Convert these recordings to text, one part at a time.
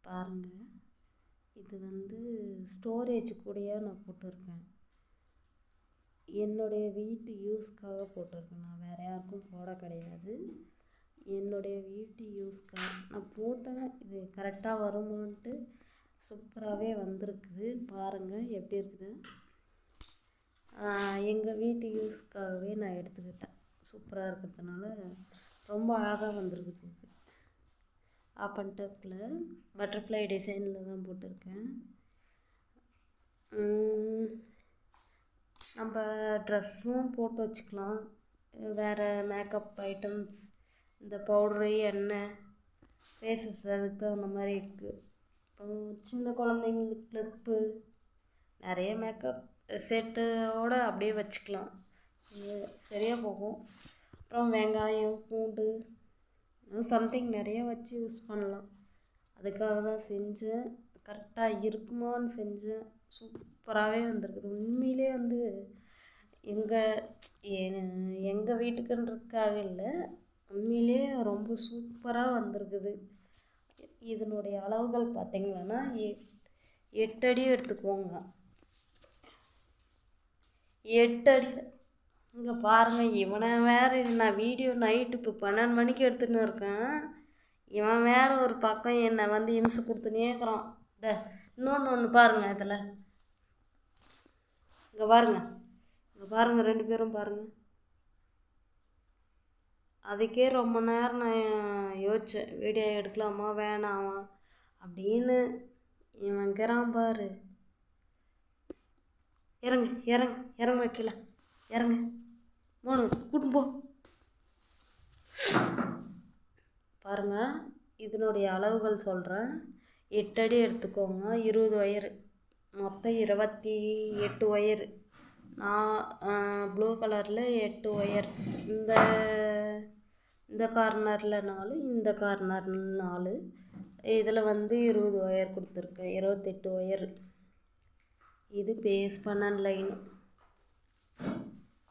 பாருங்கள், இது வந்து ஸ்டோரேஜ் கூடயே நான் போட்டிருக்கேன். என்னுடைய வீட்டு யூஸ்க்காக போட்டிருக்கேன், நான் வேறு யாருக்கும் போட கிடையாது. என்னுடைய வீட்டு யூஸ்க்காக நான் போட்டேன். இது கரெக்டாக வருமான்ட்டு சூப்பராகவே வந்திருக்குது. பாருங்கள் எப்படி இருக்குது. எங்கள் வீட்டு யூஸ்க்காகவே நான் எடுத்துக்கிட்டேன். சூப்பராக இருக்கிறதுனால ரொம்ப அழகாக வந்திருக்குது. இது ஆப் அண்ட் டப்பில் பட்டர்ஃப்ளை டிசைனில் தான் போட்டிருக்கேன். நம்ம ட்ரெஸ்ஸும் போட்டு வச்சுக்கலாம். வேறு மேக்கப் ஐட்டம்ஸ், இந்த பவுட்ரு, எண்ணெய், ஃபேஸஸ் அதுக்கு தகுந்த மாதிரி இருக்குது. அப்புறம் சின்ன குழந்தைங்களுக்கு கிளிப்பு, நிறைய மேக்கப் செட்டோடு அப்படியே வச்சுக்கலாம். சரியாக போகும். அப்புறம் வெங்காயம், பூண்டு, சம்திங் நிறைய வச்சு யூஸ் பண்ணலாம். அதுக்காக தான் செஞ்சேன். கரெக்டாக இருக்குமான்னு செஞ்சேன். சூப்பராகவே வந்திருக்குது. உண்மையிலே வந்து எங்கள் வீட்டுக்குன்றதுக்காக இல்லை, உண்மையிலே ரொம்ப சூப்பராக வந்திருக்குது. இதனுடைய அளவுகள் பார்த்திங்கன்னா 8 அடி எடுத்துக்குவோங்க. 8 அடி. இங்கே பாருங்கள், இவனை வேறு நான் வீடியோ நைட்டு இப்போ 12 மணிக்கு எடுத்துன்னு இருக்கேன். இவன் வேறு ஒரு பக்கம் என்னை வந்து இம்சை கொடுத்துனே இருக்கிறான். இன்னொன்று பாருங்கள், இதில் இங்கே பாருங்கள் 2 பேரும் பாருங்கள். அதுக்கே ரொம்ப நேரம் நான் யோசித்தேன், வீடியோ எடுக்கலாமா வேணாமா அப்படின்னு. இவன் இருக்கிறான் பாரு. இறங்க வைக்கல, இறங்க 3 கூட்டும் போ. பாருங்கள், இதனுடைய அளவுகள் சொல்கிறேன். 8 அடி எடுத்துக்கோங்க. 20 ஒயரு, மொத்தம் 28 ஒயரு. நான் ப்ளூ கலரில் 8 ஒயர். இந்த கார்னரில் 4, இந்த கார்னரில் 4. இதில் வந்து 20 ஒயர் கொடுத்துருக்கேன். 28 ஒயர். இது பேஸ் பண்ண லைன்.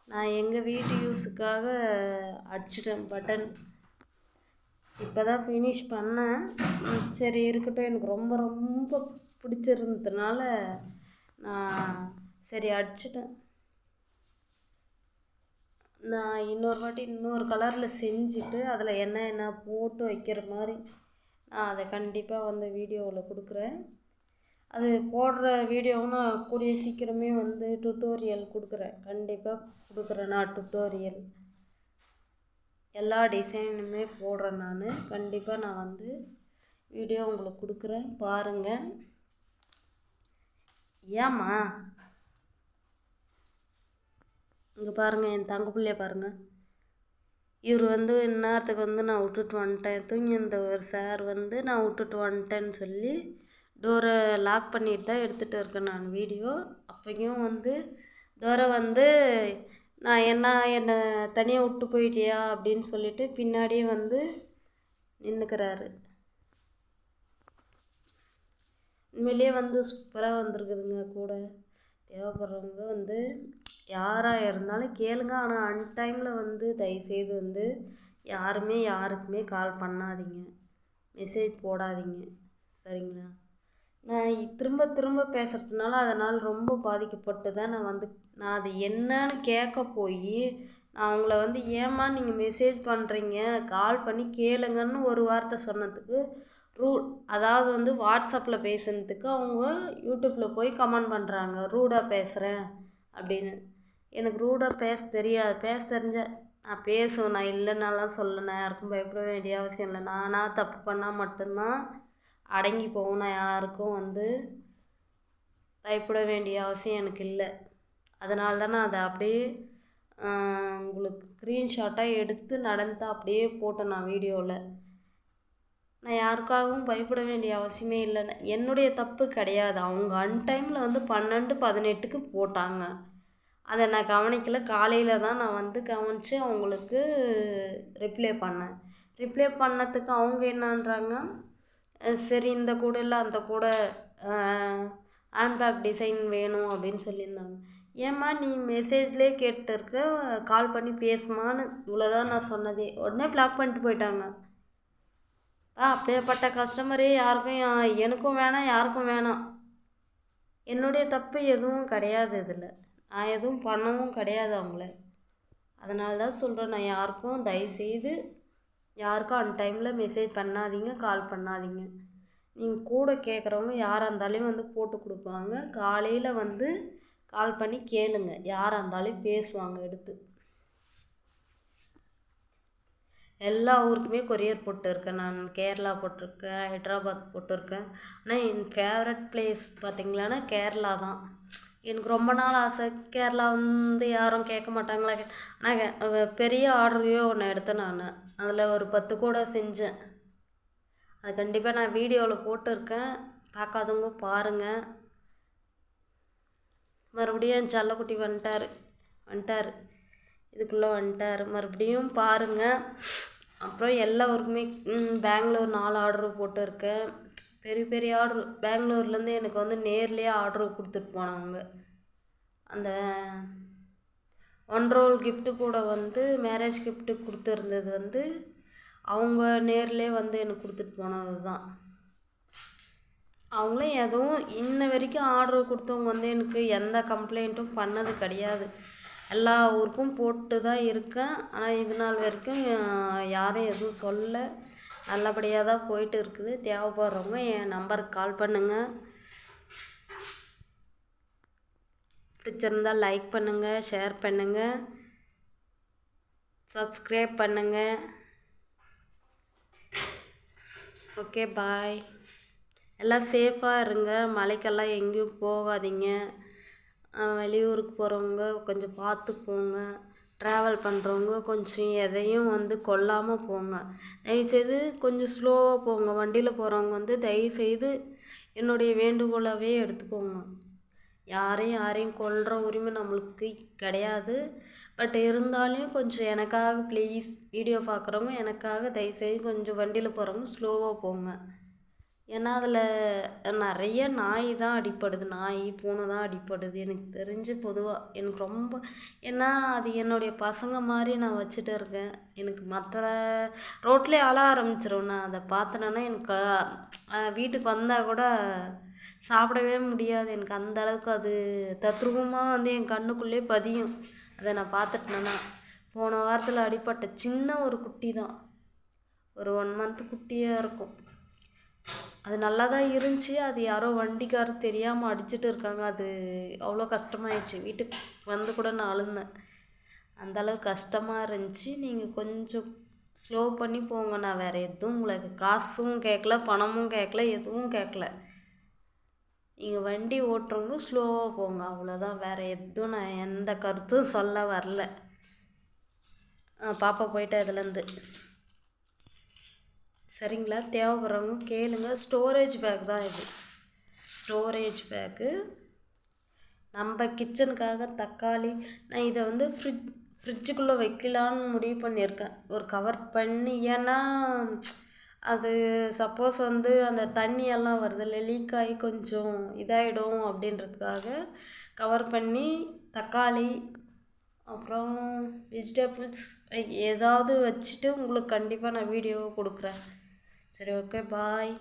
நான் எங்கள் வீட்டு யூஸுக்காக அடிச்சிட்டேன் பட்டன். இப்போ தான் ஃபினிஷ் பண்ணேன். சரி இருக்கட்டும், எனக்கு ரொம்ப ரொம்ப பிடிச்சிருந்ததுனால நான் சரி அடிச்சிட்டேன். நான் இன்னொரு வாட்டி இன்னொரு கலரில் செஞ்சுட்டு அதில் என்ன போட்டு வைக்கிற மாதிரி நான் அதை கண்டிப்பாக வந்து வீடியோவில் கொடுக்குறேன். அது போடுற வீடியோவும் நான் கூடிய சீக்கிரமே வந்து டுட்டோரியல் கொடுக்குறேன். கண்டிப்பாக கொடுக்குறேன் நான் டுட்டோரியல். எல்லா டிசைனுமே போடுறேன் நான். கண்டிப்பாக நான் வந்து வீடியோ உங்களுக்கு கொடுக்குறேன், பாருங்கள். ஏம்மா இங்கே பாருங்கள், என் தங்க பிள்ளைய பாருங்கள். இவர் வந்து இந்நேரத்துக்கு வந்து நான் விட்டுட்டு வந்துட்டேன், தூங்கி இருந்த ஒரு சார் வந்து நான் விட்டுட்டு வந்துட்டேன்னு சொல்லி டோரை லாக் பண்ணிட்டு தான் எடுத்துகிட்டு இருக்கேன் நான் வீடியோ. அப்போயும் வந்து டோரை வந்து நான் என்னை தனியாக விட்டு போயிட்டியா அப்படின்னு சொல்லிட்டு பின்னாடியே வந்து நின்றுக்கிறாரு. உண்மையிலேயே வந்து சூப்பராக வந்திருக்குதுங்க. கூட தேவைப்படுறவங்க வந்து யாராக இருந்தாலும் கேளுங்க. ஆனால் அன்டைமில் வந்து தயவுசெய்து வந்து யாருக்குமே கால் பண்ணாதீங்க, மெசேஜ் போடாதீங்க, சரிங்களா? நான் திரும்ப பேசுகிறதுனால அதனால் ரொம்ப பாதிக்கப்பட்டு தான் நான் அது என்னன்னு கேட்க போய் நான் அவங்கள வந்து ஏம்மா நீங்கள் மெசேஜ் பண்ணுறீங்க, கால் பண்ணி கேளுங்கன்னு ஒரு வார்த்தை சொன்னதுக்கு அதாவது வந்து வாட்ஸ்அப்பில் பேசுனதுக்கு அவங்க யூடியூப்பில் போய் கமெண்ட் பண்ணுறாங்க, ரூடாக பேசுகிறேன் அப்படின்னு. எனக்கு ரூடாக பேச தெரியாது. பேச தெரிஞ்ச நான் பேசுவேன், நான் இல்லைன்னாலாம் சொல்ல, நான் யாருக்கும் பயப்பட வேண்டிய அவசியம் இல்லை. நானாக தப்பு பண்ணால் மட்டும்தான் அடங்கி போகும். நான் யாருக்கும் வந்து பயப்பட வேண்டிய அவசியம் எனக்கு இல்லை. அதனால தான் நான் அதை அப்படியே உங்களுக்கு ஸ்க்ரீன்ஷாட்டாக எடுத்து நடந்து அப்படியே போட்டேன் நான் வீடியோவில். நான் யாருக்காகவும் பயப்பட வேண்டிய அவசியமே இல்லை. என்னுடைய தப்பு கிடையாது. அவங்க அன்டைமில் வந்து 12:18க்கு போட்டாங்க. அதை நான் கவனிக்கல. காலையில் தான் நான் வந்து கவனித்து அவங்களுக்கு ரிப்ளை பண்ணேன். ரிப்ளை பண்ணதுக்கு அவங்க என்னன்றாங்க, சரி இந்த கூட இல்லை அந்த கூட ஹேண்ட்பேக் டிசைன் வேணும் அப்படின்னு சொல்லியிருந்தாங்க. ஏம்மா நீ மெசேஜ்லேயே கேட்டுருக்க, கால் பண்ணி பேசுமான்னு இவ்வளோதான் நான் சொன்னதே. உடனே பிளாக் பண்ணிட்டு போயிட்டாங்க. அப்படியேப்பட்ட கஸ்டமரே யாருக்கும் எனக்கும் வேணாம், யாருக்கும் வேணாம். என்னுடைய தப்பு எதுவும் கிடையாது இதில். நான் எதுவும் பண்ணவும் கிடையாது அவங்கள. அதனால தான் சொல்கிறேன், நான் யாருக்கும் தயவுசெய்து யாருக்கும் அன்டைமில் மெசேஜ் பண்ணாதீங்க, கால் பண்ணாதீங்க. நீங்கள் கூட கேட்குறவங்க யாராக இருந்தாலும் வந்து போட்டு கொடுப்பாங்க. காலையில் வந்து கால் பண்ணி கேளுங்க, யாராக இருந்தாலும் பேசுவாங்க எடுத்து. எல்லா ஊருக்குமே கொரியர் போட்டிருக்கேன். நான் கேரளா போட்டிருக்கேன், ஹைட்ராபாத் போட்டிருக்கேன். ஆனால் என் ஃபேவரட் பிளேஸ் பார்த்திங்களான்னா கேரளா தான். எனக்கு ரொம்ப நாள் ஆசை, கேரளா வந்து யாரும் கேட்க மாட்டாங்களா. ஆனால் பெரிய ஆர்டரையோ ஒன்று எடுத்தேன் நான். அதில் ஒரு 10 கூட செஞ்சேன். அது கண்டிப்பாக நான் வீடியோவில் போட்டிருக்கேன், பார்க்காதவங்க பாருங்கள். மறுபடியும் என் செல்லக்குட்டி வந்துட்டார் இதுக்குள்ளே வந்துட்டார். மறுபடியும் பாருங்கள். அப்புறம் எல்லா ஊருக்குமே பெங்களூர் 4 ஆர்டரு போட்டிருக்கேன். பெரிய பெரிய ஆர்டரு. பெங்களூர்லேருந்து எனக்கு வந்து நேர்லேயே ஆர்டரு கொடுத்துட்டு போனாங்க. அந்த 1 ரோல் கிஃப்ட்டு கூட வந்து மேரேஜ் கிஃப்ட்டு கொடுத்துருந்தது வந்து அவங்க நேர்லேயே வந்து எனக்கு கொடுத்துட்டு போனது தான். அவங்களும் எதுவும் இன்ன வரைக்கும் ஆர்டர் கொடுத்தவங்க வந்து எனக்கு எந்த கம்ப்ளைண்ட்டும் பண்ணது கிடையாது. எல்லா ஊருக்கும் போட்டு தான் இருக்கேன். ஆனால் இது நாள் வரைக்கும் யாரும் எதுவும் சொல்ல. நல்லபடியாக தான் போயிட்டு இருக்குது. தேவைப்படுறவங்க என் நம்பருக்கு கால் பண்ணுங்கள். பிடிச்சிருந்தால் லைக் பண்ணுங்கள், ஷேர் பண்ணுங்கள், சப்ஸ்கிரைப் பண்ணுங்கள். ஓகே, பாய். எல்லாம் சேஃபாக இருங்க. மலைக்கெல்லாம் எங்கேயும் போகாதீங்க. வெளியூருக்கு போகிறவங்க கொஞ்சம் பார்த்து போங்க. ட்ராவல் பண்ணுறவங்க கொஞ்சம் எதையும் வந்து கொல்லாமல் போங்க. தயவுசெய்து கொஞ்சம் ஸ்லோவாக போங்க. வண்டியில் போகிறவங்க வந்து தயவுசெய்து என்னுடைய வேண்டுகோளாகவே எடுத்துக்கோங்க. யாரையும் கொல்கிற உரிமை நம்மளுக்கு கிடையாது. பட் இருந்தாலும் கொஞ்சம் எனக்காக ப்ளீஸ், வீடியோ பார்க்குறவங்க எனக்காக தயவுசெய்து கொஞ்சம் வண்டியில் போகிறவங்க ஸ்லோவாக போங்க. ஏன்னா அதில் நிறைய நாய் தான் அடிப்படுது, நாய் பூனை தான் அடிப்படுது எனக்கு தெரிஞ்சு. பொதுவாக எனக்கு ரொம்ப, ஏன்னா அது என்னுடைய பசங்க மாதிரி நான் வச்சுட்டு இருக்கேன். எனக்கு மற்ற ரோட்லேயே அழ ஆரம்பிச்சிடும். நான் அதை பார்த்தேன்னா எனக்கு வீட்டுக்கு வந்தால் கூட சாப்பிடவே முடியாது. எனக்கு அந்த அளவுக்கு அது தத்ரூபமாக வந்து என் கண்ணுக்குள்ளே பதியும். அதை நான் பார்த்துட்டேன்னா. போன வாரத்தில் அடிப்பட்ட சின்ன ஒரு குட்டி தான், ஒரு 1 மந்த் குட்டியாக இருக்கும். அது நல்லா தான் இருந்துச்சு. அது யாரோ வண்டிக்காரர் தெரியாமல் அடிச்சுட்டு இருக்காங்க. அது அவ்வளோ கஷ்டமாயிடுச்சு. வீட்டுக்கு வந்து கூட நான் அழுந்தேன். அந்தளவுக்கு கஷ்டமாக இருந்துச்சு. நீங்கள் கொஞ்சம் ஸ்லோ பண்ணி போங்க. நான் வேறு எதுவும் உங்களுக்கு காசும் கேட்கல, பணமும் கேட்கல, எதுவும் கேட்கல. நீங்கள் வண்டி ஓட்டுறவங்க ஸ்லோவாக போங்க, அவ்வளோதான். வேறு எதுவும் நான் எந்த கருத்தும் சொல்ல வரல. பாப்பா போயிட்டா இதுலேருந்து. சரிங்களா? தேவைப்படுறவங்க கேளுங்க. ஸ்டோரேஜ் பேக் தான் இது. ஸ்டோரேஜ் பேக்கு நம்ம கிச்சனுக்காக. தக்காளி நான் இதை வந்து ஃப்ரிட்ஜுக்குள்ளே வைக்கலான்னு முடிவு பண்ணியிருக்கேன், ஒரு கவர் பண்ணி. ஏன்னா அது சப்போஸ் வந்து அந்த தண்ணியெல்லாம் வருதில்ல, லீக் ஆகி கொஞ்சம் இதாகிடும் அப்படின்றதுக்காக கவர் பண்ணி தக்காளி அப்புறம் வெஜிடபிள்ஸ் ஏதாவது வச்சுட்டு உங்களுக்கு கண்டிப்பாக நான் வீடியோ கொடுக்குறேன். சரி, ஓகே, பாய்.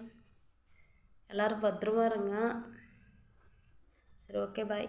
எல்லோரும் பத்திரமா இருங்க. சரி, ஓகே, பாய்.